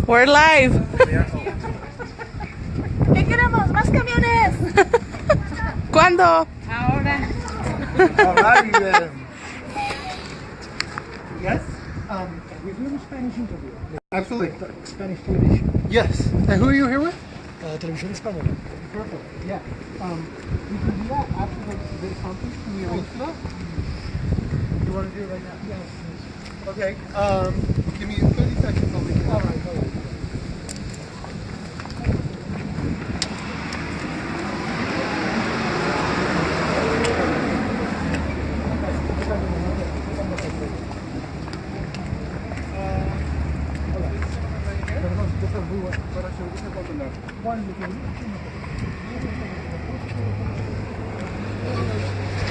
We're live. ¿Qué queremos? ¿Más camiones? ¿Cuándo? Ahora. Alrighty then. Yes? We're doing a Spanish interview. Absolutely. Spanish television. Yes. And who are you here with? Televisión española. Perfect. Yeah. We can do that after this conference. Can we arrange for that? You want to do it right now? Yes. Okay. Give me 30 seconds. I'll leave it. All right. All right.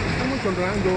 Estamos honrando.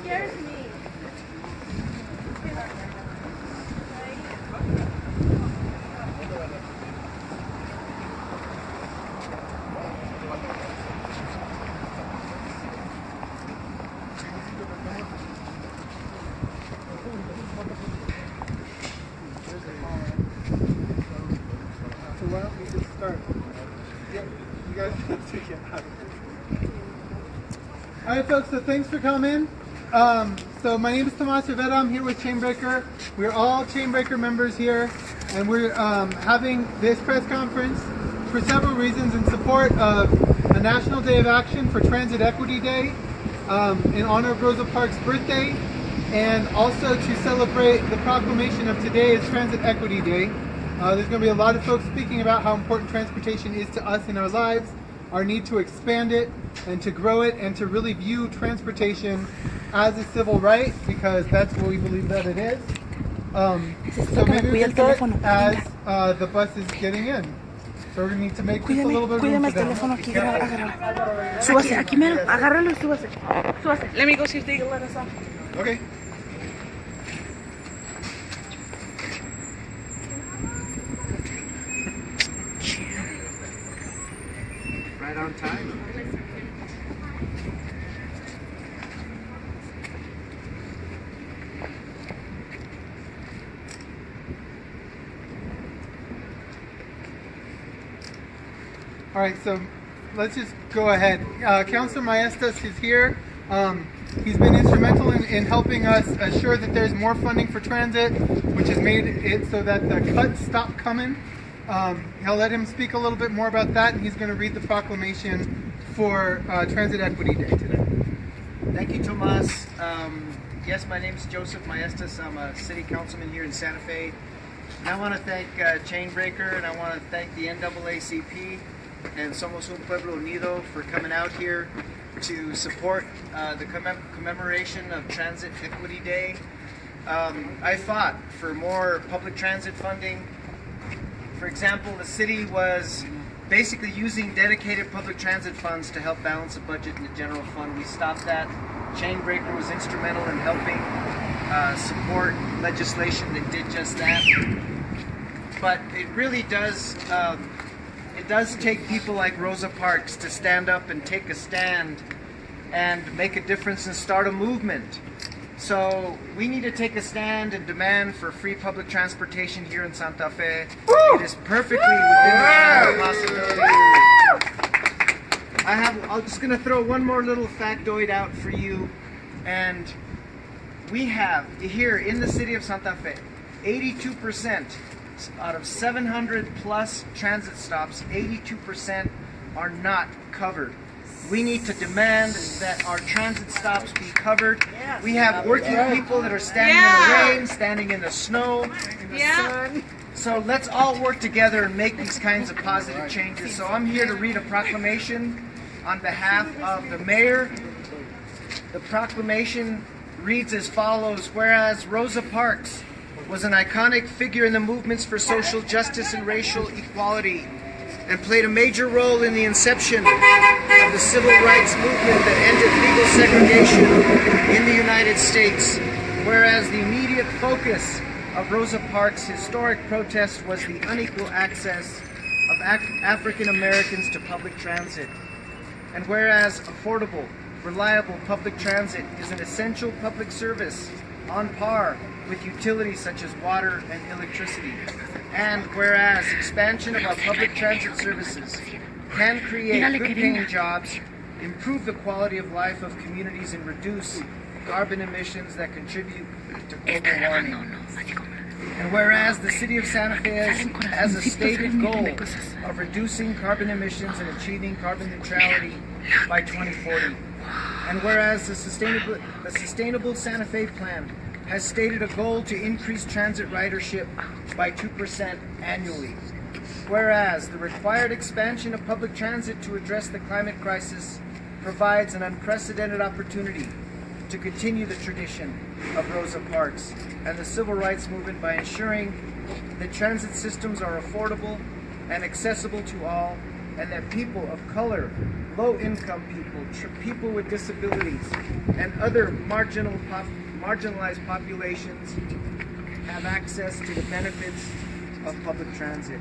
Scares me. So why don't we just start? Yeah, you guys have to get out of here. All right, folks. So thanks for coming. So my name is Tomas Rivera. I'm here with Chainbreaker. We're all Chainbreaker members here, and we're having this press conference for several reasons in support of a National Day of Action for Transit Equity Day, in honor of Rosa Parks' birthday, and also to celebrate the proclamation of today as Transit Equity Day. There's going to be a lot of folks speaking about how important transportation is to us in our lives, our need to expand it and to grow it, and to really view transportation as a civil right, because that's what we believe that it is. So maybe we can start as the bus is getting in. So we're going to need to make just a little bit of room for them. Súbase, aquí mero, agárralo y súbase. Súbase. Let me go see if they can let us off. Okay. Right on time. All right, so let's just go ahead. Councilor Maestas is here. He's been instrumental in helping us assure that there's more funding for transit, which has made it so that the cuts stop coming. I'll let him speak a little bit more about that, and he's going to read the proclamation for Transit Equity Day today. Thank you, Tomas. Yes, my name is Joseph Maestas. I'm a city councilman here in Santa Fe. And I want to thank Chainbreaker, and I want to thank the NAACP and Somos Un Pueblo Unido for coming out here to support the commemoration of Transit Equity Day. I fought for more public transit funding. For example, the city was basically using dedicated public transit funds to help balance the budget in the general fund. We stopped that. Chainbreaker was instrumental in helping support legislation that did just that. But it really does, it does take people like Rosa Parks to stand up and take a stand and make a difference and start a movement. So we need to take a stand and demand for free public transportation here in Santa Fe. It is perfectly within the possibility. I'm just going to throw one more little factoid out for you. And we have here in the city of Santa Fe, 82% out of 700 plus transit stops, 82% are not covered. We need to demand that our transit stops be covered. We have working people that are standing in the rain, standing in the snow, in the sun. So let's all work together and make these kinds of positive changes. So I'm here to read a proclamation on behalf of the mayor. The proclamation reads as follows: whereas Rosa Parks was an iconic figure in the movements for social justice and racial equality, and played a major role in the inception of the civil rights movement that ended legal segregation in the United States. Whereas the immediate focus of Rosa Parks' historic protest was the unequal access of African Americans to public transit. And whereas affordable, reliable public transit is an essential public service on par with utilities such as water and electricity. And whereas expansion of our public transit services can create good-paying jobs, improve the quality of life of communities, and reduce carbon emissions that contribute to global warming. And whereas the city of Santa Fe has a stated goal of reducing carbon emissions and achieving carbon neutrality by 2040. And whereas the Sustainable Santa Fe Plan has stated a goal to increase transit ridership by 2% annually. Whereas the required expansion of public transit to address the climate crisis provides an unprecedented opportunity to continue the tradition of Rosa Parks and the civil rights movement by ensuring that transit systems are affordable and accessible to all, and that people of color, low-income people, people with disabilities, and other marginalized populations have access to the benefits of public transit.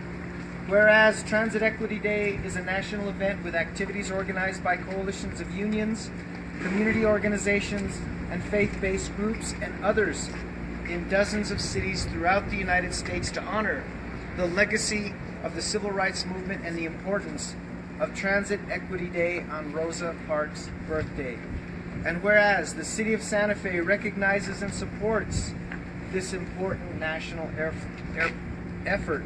Whereas Transit Equity Day is a national event with activities organized by coalitions of unions, community organizations, and faith-based groups and others in dozens of cities throughout the United States to honor the legacy of the civil rights movement and the importance of Transit Equity Day on Rosa Parks' birthday. And whereas the city of Santa Fe recognizes and supports this important national effort.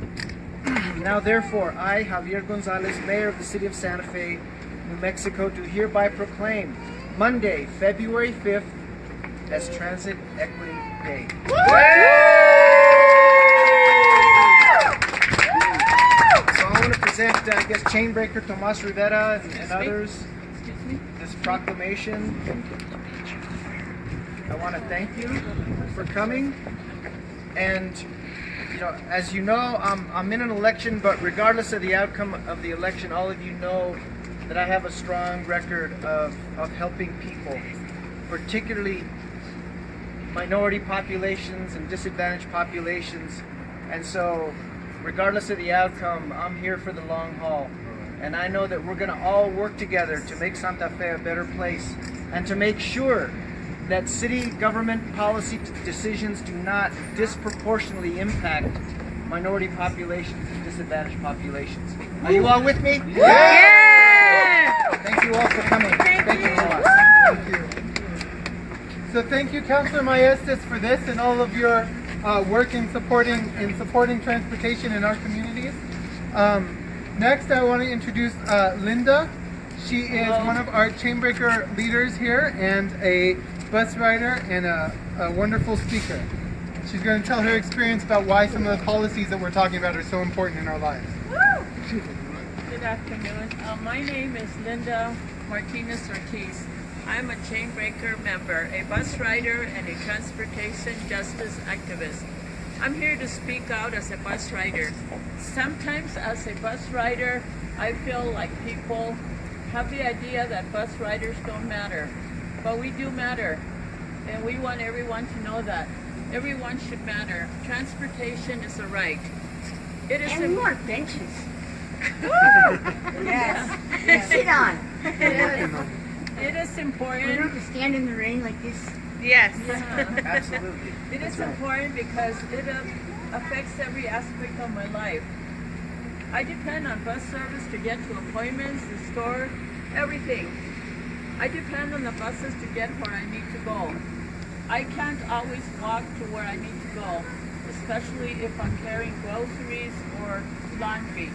Now therefore, I, Javier Gonzales, Mayor of the city of Santa Fe, New Mexico, do hereby proclaim Monday, February 5th as Transit Equity Day. So I want to present, Chainbreaker Tomas Rivera and others this proclamation. I want to thank you for coming. And as you know, I'm in an election, but regardless of the outcome of the election, all of you know that I have a strong record of helping people, particularly minority populations and disadvantaged populations. And so, regardless of the outcome, I'm here for the long haul. And I know that we're going to all work together to make Santa Fe a better place and to make sure that city government policy decisions do not disproportionately impact minority populations and disadvantaged populations. Are you all with me? Yeah! Thank you all for coming. Thank you all. Thank you. So thank you, Councilor Maestas, for this and all of your work in supporting transportation in our communities. Next, I want to introduce Linda. She is one of our Chainbreaker leaders here and a bus rider and a wonderful speaker. She's going to tell her experience about why some of the policies that we're talking about are so important in our lives. Good afternoon. My name is Linda Martinez Ortiz. I'm a Chainbreaker member, a bus rider, and a transportation justice activist. I'm here to speak out as a bus rider. Sometimes as a bus rider, I feel like people have the idea that bus riders don't matter, but we do matter, and we want everyone to know that. Everyone should matter. Transportation is a right. It is And more benches. Yes. Sit on. It is You don't important. have to stand in the rain like this. Yes. Absolutely. It is important because it affects every aspect of my life. I depend on bus service to get to appointments, the store, everything. I depend on the buses to get where I need to go. I can't always walk to where I need to go. especially if I'm carrying groceries or laundry.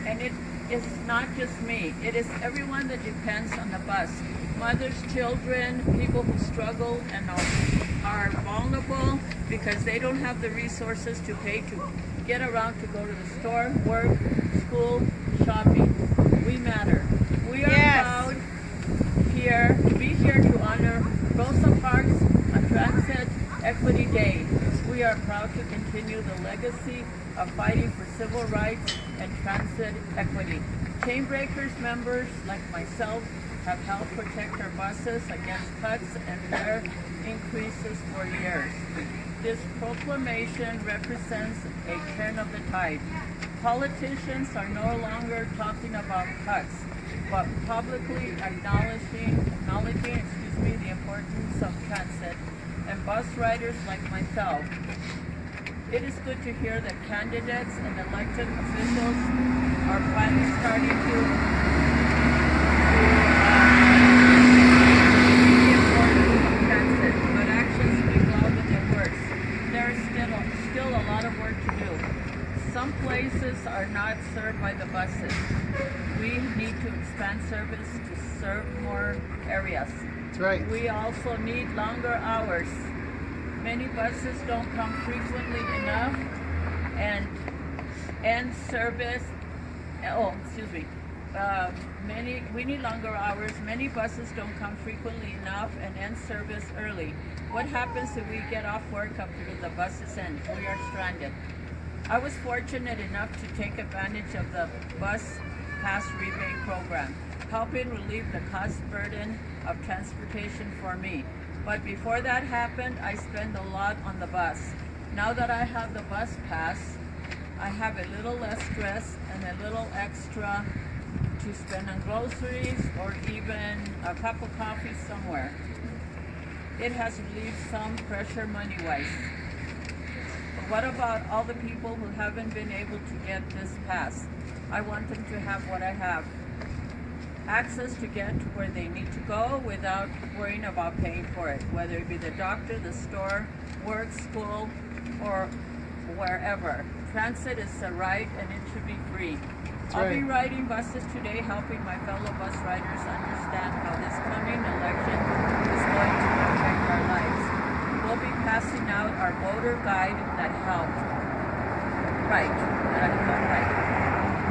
And it is not just me, it is everyone that depends on the bus. Mothers, children, people who struggle and are vulnerable because they don't have the resources to pay to get around to go to the store, work, school, shopping. We matter. We are proud here to be here to honor Rosa Parks on Transit Equity Day. We are proud to continue the legacy of fighting for civil rights and transit equity. Chainbreakers members like myself have helped protect our buses against cuts and fare increases for years. This proclamation represents a turn of the tide. Politicians are no longer talking about cuts, but publicly acknowledging the importance of transit and bus riders like myself. It is good to hear that candidates and elected officials are finally starting to see the importance of transit, but actions speak louder than words. There is still a lot of work to do. Some places are not served by the buses. We need to expand service to serve more areas. That's right. We also need longer hours. Many buses don't come frequently enough and service, we need longer hours. Many buses don't come frequently enough and end service early. What happens if we get off work after the buses end? We are stranded. I was fortunate enough to take advantage of the bus pass rebate program, helping relieve the cost burden of transportation for me. But before that happened, I spent a lot on the bus. Now that I have the bus pass, I have a little less stress and a little extra to spend on groceries or even a cup of coffee somewhere. It has relieved some pressure money-wise. But what about all the people who haven't been able to get this pass? I want them to have what I have. Access to get to where they need to go without worrying about paying for it, whether it be the doctor, the store, work, school, or wherever. Transit is a right and it should be free. I'll be riding buses today, helping my fellow bus riders understand how this coming election is going to affect our lives. We'll be passing out our voter guide that helped write.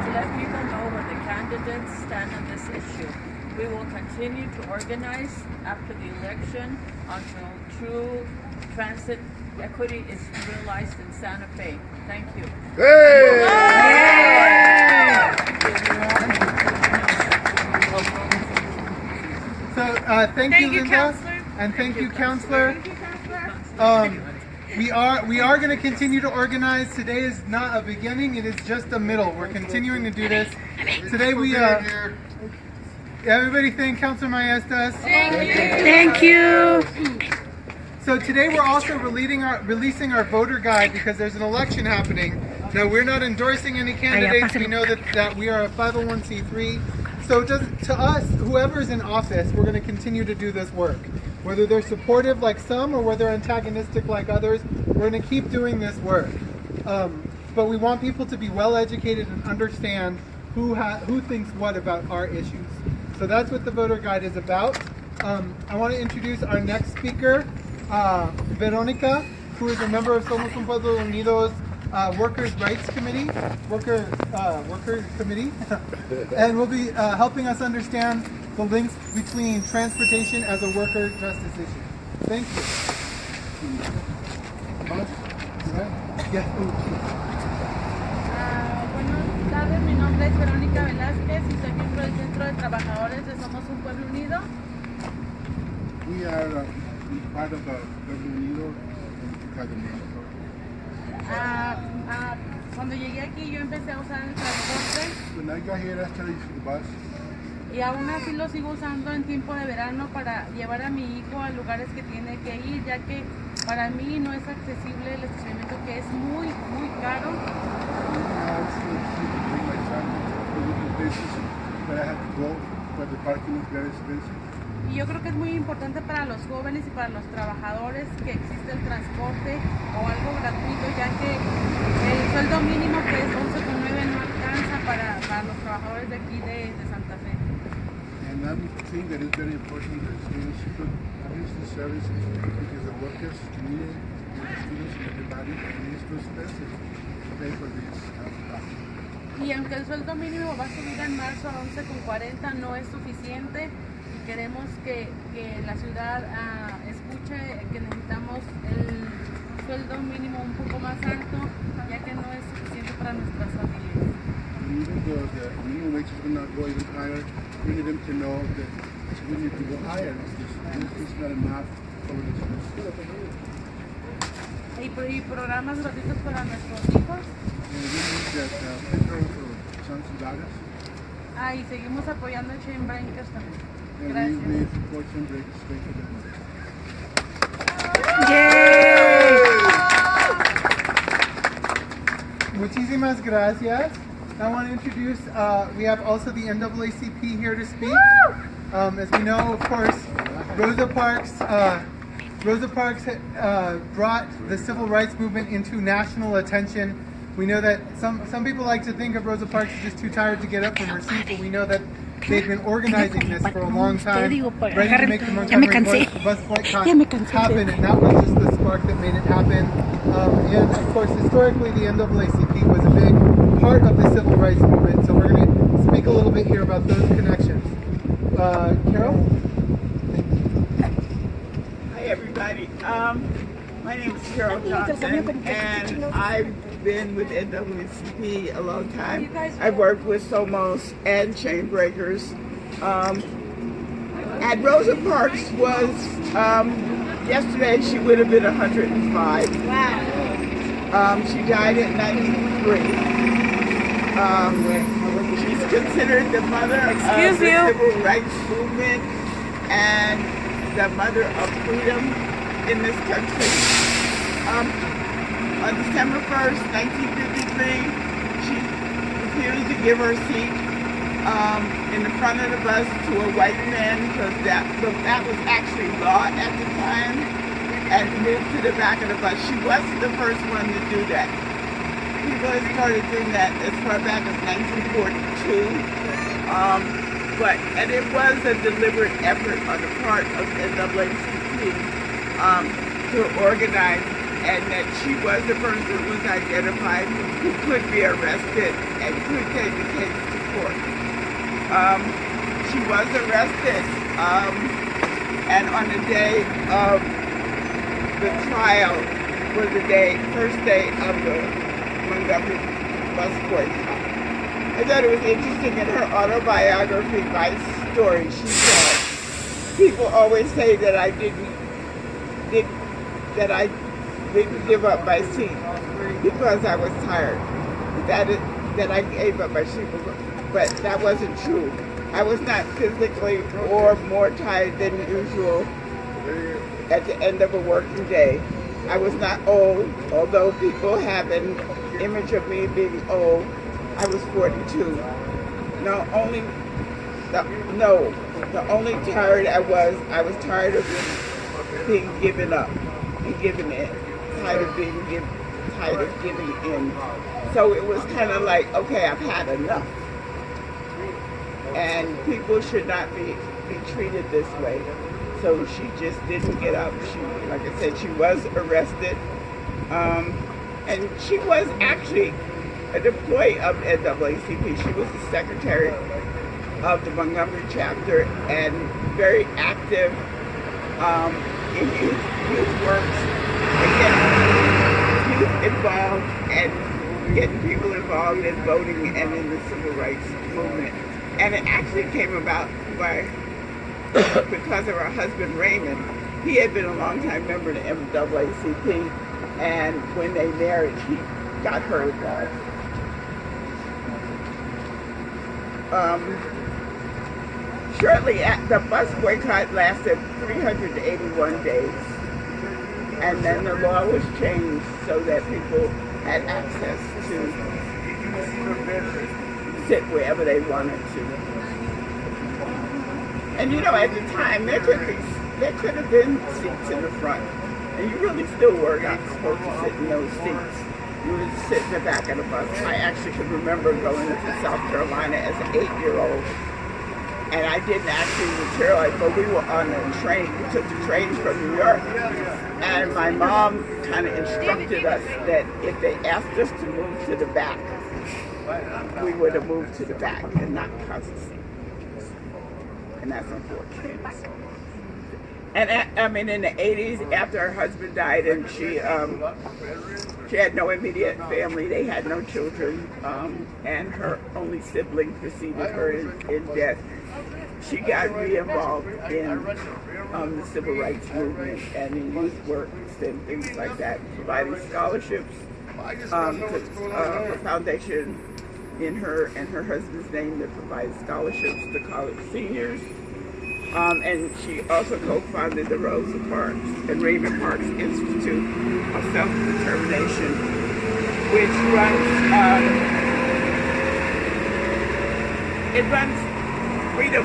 To let people know where the candidates stand on this issue. We will continue to organize after the election until true transit equity is realized in Santa Fe. Thank you. So thank you, Linda, Counselor. and thank you, Counselor. We are going to continue to organize. Today is not a beginning; it is just a middle. We're continuing to do this. Today we everybody thank Counselor Maestas. Thank you. So today we're also releasing our voter guide because there's an election happening. Now we're not endorsing any candidates. We know that we are a 501c3. So to us, whoever's in office, we're going to continue to do this work. Whether they're supportive like some or whether antagonistic like others, we're going to keep doing this work. But we want people to be well educated and understand who thinks what about our issues. So that's what the voter guide is about. I want to introduce our next speaker, Veronica, who is a member of Somos Un Pueblo Unido's Workers' Rights Committee, Workers Committee, and will be helping us understand the links between transportation as a worker justice issue. Thank you. Buenas tardes, mi nombre es Verónica Velázquez y soy miembro del Centro de Trabajadores de Somos Un Pueblo Unido. We are part of the Pueblo Unido Academy. Cuando llegué aquí yo empecé a usar el transporte When I got here, I started using the bus. y aún así lo sigo usando en tiempo de verano para llevar a mi hijo a lugares que tiene que ir, ya que para mí no es accesible el estacionamiento, que es muy, muy caro. I also bring my son to different places, but I have to go, but the parking is very expensive. Y yo creo que es muy importante para los jóvenes y para los trabajadores que existe el transporte o algo gratuito, ya que el sueldo mínimo, que es 11,9, no alcanza para los trabajadores de aquí de Santa Fe. And I think that it's very important that students should use the service because the workers need it, and the students and everybody, and it's too expensive to pay for this cost. Y aunque el sueldo mínimo va a subir en marzo a 11,40, no es suficiente. Queremos que la ciudad escuche que necesitamos el sueldo mínimo un poco más alto, ya que no es suficiente para nuestras familias. And even though the minimum wage is going to go even higher, we need them to know that we need to go higher because this is not enough for the students. Y programas gratuitos para nuestros hijos. And we need that paper for sons and daughters. Y seguimos apoyando a Chainbreakers también. And Gracias. we support Chainbreaker Collective. Muchísimas gracias. I want to introduce, we have also the NAACP here to speak. As we know, of course, Rosa Parks brought the civil rights movement into national attention. We know that some people like to think of Rosa Parks as just too tired to get up from her seat, but we know that they've been organizing this for a long time, ready to make the Montgomery bus boycott happen, and that was just the spark that made it happen. And of course, historically, the NAACP was a big part of the civil rights movement, so we're going to speak a little bit here about those connections. Carol? Hi, everybody. My name is Carol Johnson, and I've been with NAACP a long time. I've worked with Somos and Chainbreakers. And Rosa Parks was, yesterday she would have been 105. Wow. She died at 93. She's considered the mother of the civil rights movement and the mother of freedom in this country. On December 1st, 1953, she refused to give her seat in the front of the bus to a white man because that was actually law at the time, and moved to the back of the bus. She wasn't the first one to do that. People had started doing that as far back as 1942. And it was a deliberate effort on the part of NAACP to organize, and that she was the person who was identified who could be arrested and could take the case to court. She was arrested, and on the day of the trial was the first day of the Montgomery bus boycott. I thought it was interesting in her autobiography, my story, she said, people always say that I didn't give up my seat because I was tired. That I gave up my seat, but that wasn't true. I was not physically or more tired than usual at the end of a working day. I was not old, although people have an image of me being old. I was 42. The only tired I was tired of being given up and given in. Tired of giving in. So it was kind of like, okay, I've had enough. And people should not be treated this way. So she just didn't get up. She, like I said, she was arrested. And she was actually an employee of NAACP. She was the secretary of the Montgomery chapter and very active in youth works and getting youth involved and getting people involved in voting and in the civil rights movement. And it actually came about because of her husband Raymond. He had been a long-time member of the NAACP, and when they married, he got her involved. Shortly the bus boycott lasted 381 days, and then the law was changed so that people had access to sit wherever they wanted to. And you know, at the time, there could have been seats in the front, and you really still were not supposed to sit in those seats. You would sit in the back of the bus. I actually can remember going to South Carolina as an 8-year-old, and I didn't actually materialize, but we were on a train. We took the train from New York, and my mom kind of instructed us that if they asked us to move to the back, we would have moved to the back and not cause a scene. And that's unfortunate. And I mean, in the 80s, after her husband died, and she had no immediate family, they had no children, and her only sibling preceded her in death. She got re-involved in the civil rights movement and in youth work and things like that, providing scholarships to a foundation in her and her husband's name that provides scholarships to college seniors. And she also co-founded the Rosa Parks and Raymond Parks Institute of Self-Determination, which runs freedom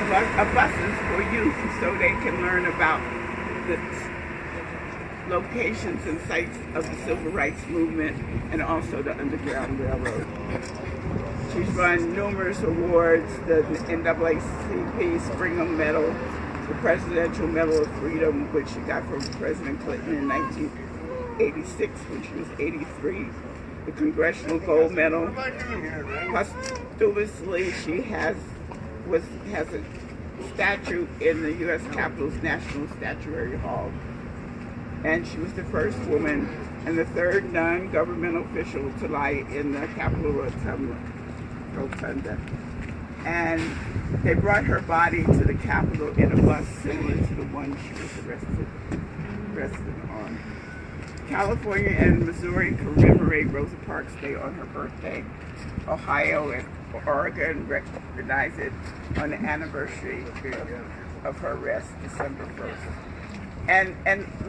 buses for youth so they can learn about the locations and sites of the civil rights movement and also the Underground Railroad. She's won numerous awards, the NAACP Springham Medal, the Presidential Medal of Freedom, which she got from President Clinton in 1986 when she was 83, the Congressional Gold Medal. Posthumously, she has a statue in the U.S. Capitol's National Statuary Hall. And she was the first woman and the third non-governmental official to lie in the Capitol Rotunda. And they brought her body to the Capitol in a bus similar to the one she was arrested on. California and Missouri commemorate Rosa Parks Day on her birthday. Ohio and Oregon recognize it on the anniversary of her arrest, December 1st. And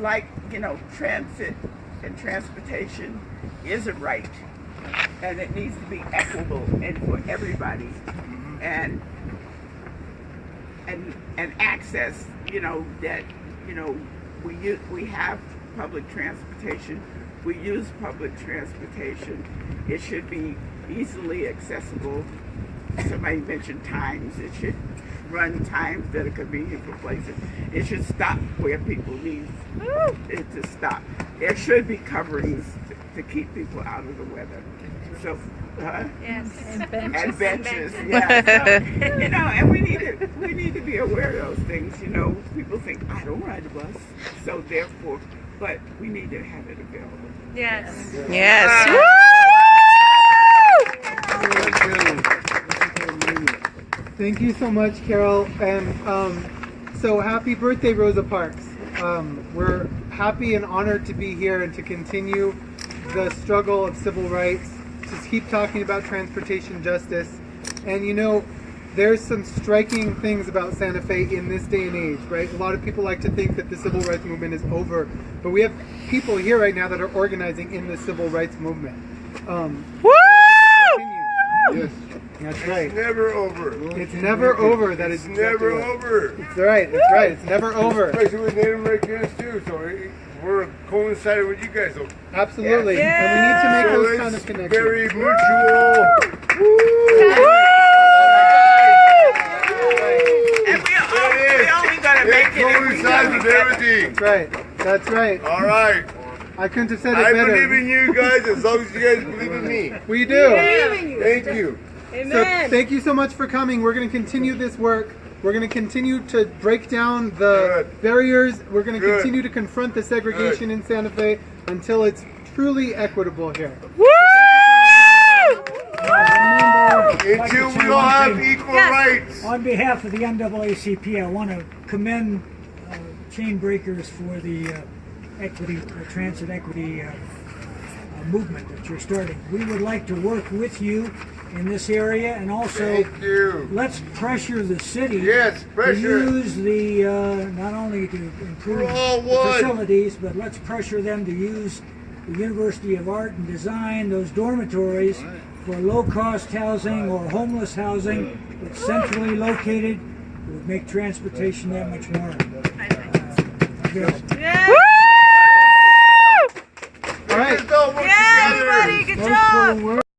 like, you know, transit and transportation is a right, and it needs to be equitable and for everybody, and access, you know, that, you know, we have public transportation, we use public transportation, it should be easily accessible. Somebody mentioned times, it should run times that are convenient for places. It should stop where people need it to stop. There should be coverings to keep people out of the weather. So, Yes. and benches, yeah. So, you know, and we need to be aware of those things. You know, people think I don't ride a bus, so therefore, but we need to have it available. Yes. Yes. Thank you so much, Carol. And so happy birthday, Rosa Parks. We're happy and honored to be here and to continue the struggle of civil rights, to keep talking about transportation justice. And you know, there's some striking things about Santa Fe in this day and age, right? A lot of people like to think that the civil rights movement is over, but we have people here right now that are organizing in the civil rights movement. Woo! Yes. That's right. It's never over. It's never over. That is It's never over. It's right. It's right. It's never over. Especially with Native Americans too. So we're coinciding with you guys. So Absolutely. And we need to make those kind of connections. very mutual. And we're only gonna make it if we coincides with everything. That's right. That's right. All right. I couldn't have said it I better. believe in you guys as long as you guys believe in me. We do. Thank you. So thank you so much for coming. We're going to continue this work. We're going to continue to break down the barriers. We're going to continue to confront the segregation in Santa Fe until it's truly equitable here. Until we all have equal rights. On behalf of the NAACP, I want to commend Chainbreakers for the transit equity movement that you're starting. We would like to work with you in this area, and also let's pressure the city to use the not only to improve the facilities, but let's pressure them to use the University of Art and Design, those dormitories, for low-cost housing or homeless housing that's centrally located It would make transportation that much more good. All right. Yeah, everybody, good job.